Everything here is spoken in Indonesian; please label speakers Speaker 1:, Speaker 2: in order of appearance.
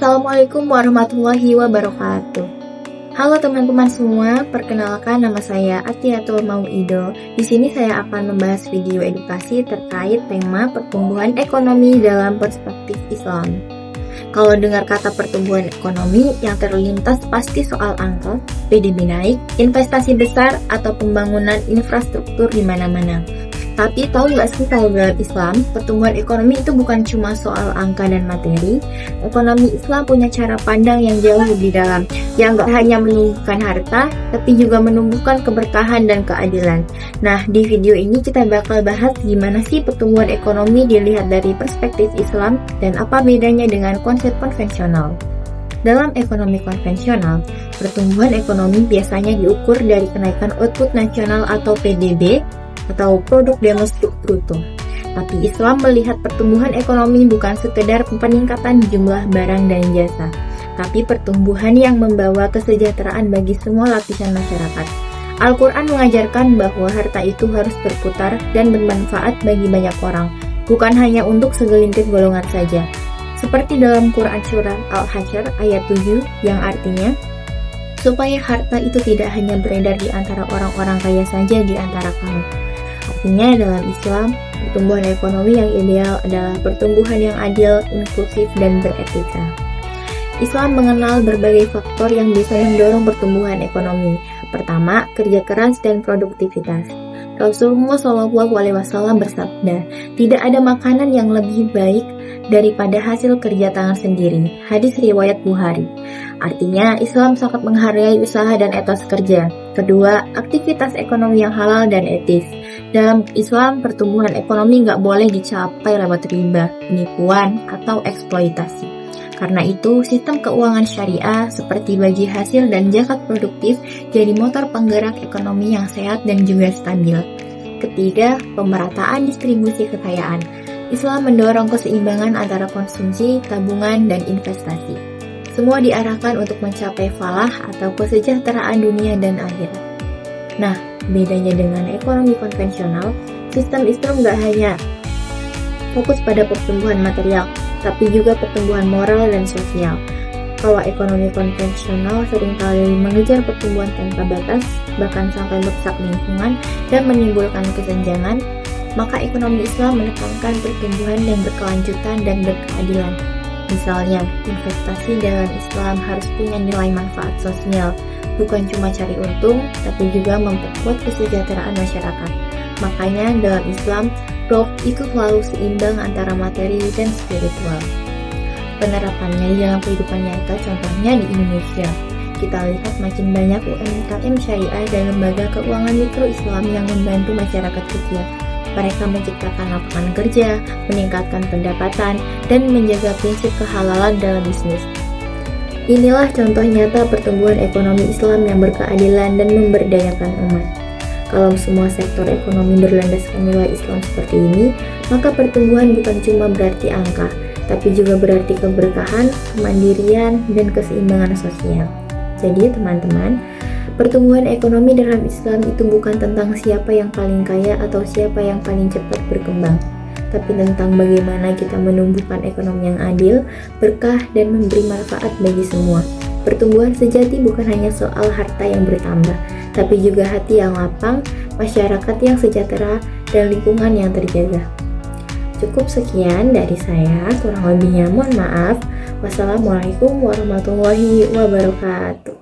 Speaker 1: Assalamualaikum warahmatullahi wabarakatuh. Halo teman-teman semua, perkenalkan nama saya Atiatul Mauido. Di sini saya akan membahas video edukasi terkait tema pertumbuhan ekonomi dalam perspektif Islam. Kalau dengar kata pertumbuhan ekonomi, yang terlintas pasti soal angka, PDB naik, investasi besar, atau pembangunan infrastruktur di mana-mana. Tapi tahu nggak sih kalau dalam Islam, pertumbuhan ekonomi itu bukan cuma soal angka dan materi. Ekonomi Islam punya cara pandang yang jauh lebih dalam, yang nggak hanya menumbuhkan harta, tapi juga menumbuhkan keberkahan dan keadilan. Nah, di video ini kita bakal bahas gimana sih pertumbuhan ekonomi dilihat dari perspektif Islam dan apa bedanya dengan konsep konvensional. Dalam ekonomi konvensional, pertumbuhan ekonomi biasanya diukur dari kenaikan output nasional atau PDB, atau produk domestik bruto. Tapi Islam melihat pertumbuhan ekonomi bukan sekedar peningkatan jumlah barang dan jasa, tapi pertumbuhan yang membawa kesejahteraan bagi semua lapisan masyarakat. Al-Quran mengajarkan bahwa harta itu harus berputar dan bermanfaat bagi banyak orang, bukan hanya untuk segelintir golongan saja. Seperti dalam Quran Surah Al-Hasyr ayat 7 yang artinya, supaya harta itu tidak hanya beredar di antara orang-orang kaya saja di antara kamu. Artinya dalam Islam, pertumbuhan ekonomi yang ideal adalah pertumbuhan yang adil, inklusif, dan beretika. Islam mengenal berbagai faktor yang bisa mendorong pertumbuhan ekonomi. Pertama, kerja keras dan produktivitas. Rasulullah SAW bersabda, tidak ada makanan yang lebih baik daripada hasil kerja tangan sendiri. Hadis riwayat Bukhari. Artinya, Islam sangat menghargai usaha dan etos kerja. Kedua, aktivitas ekonomi yang halal dan etis. Dalam Islam, pertumbuhan ekonomi nggak boleh dicapai lewat riba, penipuan, atau eksploitasi. Karena itu, sistem keuangan syariah seperti bagi hasil dan zakat produktif jadi motor penggerak ekonomi yang sehat dan juga stabil. Ketiga, pemerataan distribusi kekayaan. Islam mendorong keseimbangan antara konsumsi, tabungan, dan investasi. Semua diarahkan untuk mencapai falah atau kesejahteraan dunia dan akhirat. Nah, bedanya dengan ekonomi konvensional, sistem Islam nggak hanya fokus pada pertumbuhan material, tapi juga pertumbuhan moral dan sosial. Kalau ekonomi konvensional seringkali mengejar pertumbuhan tanpa batas, bahkan sampai merusak lingkungan dan menimbulkan kesenjangan, maka ekonomi Islam menekankan pertumbuhan yang berkelanjutan dan berkeadilan. Misalnya, investasi dalam Islam harus punya nilai manfaat sosial, bukan cuma cari untung, tapi juga memperkuat kesejahteraan masyarakat. Makanya dalam Islam, growth itu selalu seimbang antara materi dan spiritual. Penerapannya dalam kehidupan nyata, contohnya di Indonesia. Kita lihat makin banyak UMKM syariah dan lembaga keuangan mikro Islam yang membantu masyarakat kecil. Mereka menciptakan lapangan kerja, meningkatkan pendapatan, dan menjaga prinsip kehalalan dalam bisnis. Inilah contoh nyata pertumbuhan ekonomi Islam yang berkeadilan dan memberdayakan umat. Kalau semua sektor ekonomi berlandaskan nilai Islam seperti ini, maka pertumbuhan bukan cuma berarti angka, tapi juga berarti keberkahan, kemandirian, dan keseimbangan sosial. Jadi teman-teman, pertumbuhan ekonomi dalam Islam itu bukan tentang siapa yang paling kaya atau siapa yang paling cepat berkembang, tapi tentang bagaimana kita menumbuhkan ekonomi yang adil, berkah, dan memberi manfaat bagi semua. Pertumbuhan sejati bukan hanya soal harta yang bertambah, tapi juga hati yang lapang, masyarakat yang sejahtera, dan lingkungan yang terjaga. Cukup sekian dari saya, kurang lebihnya mohon maaf. Wassalamualaikum warahmatullahi wabarakatuh.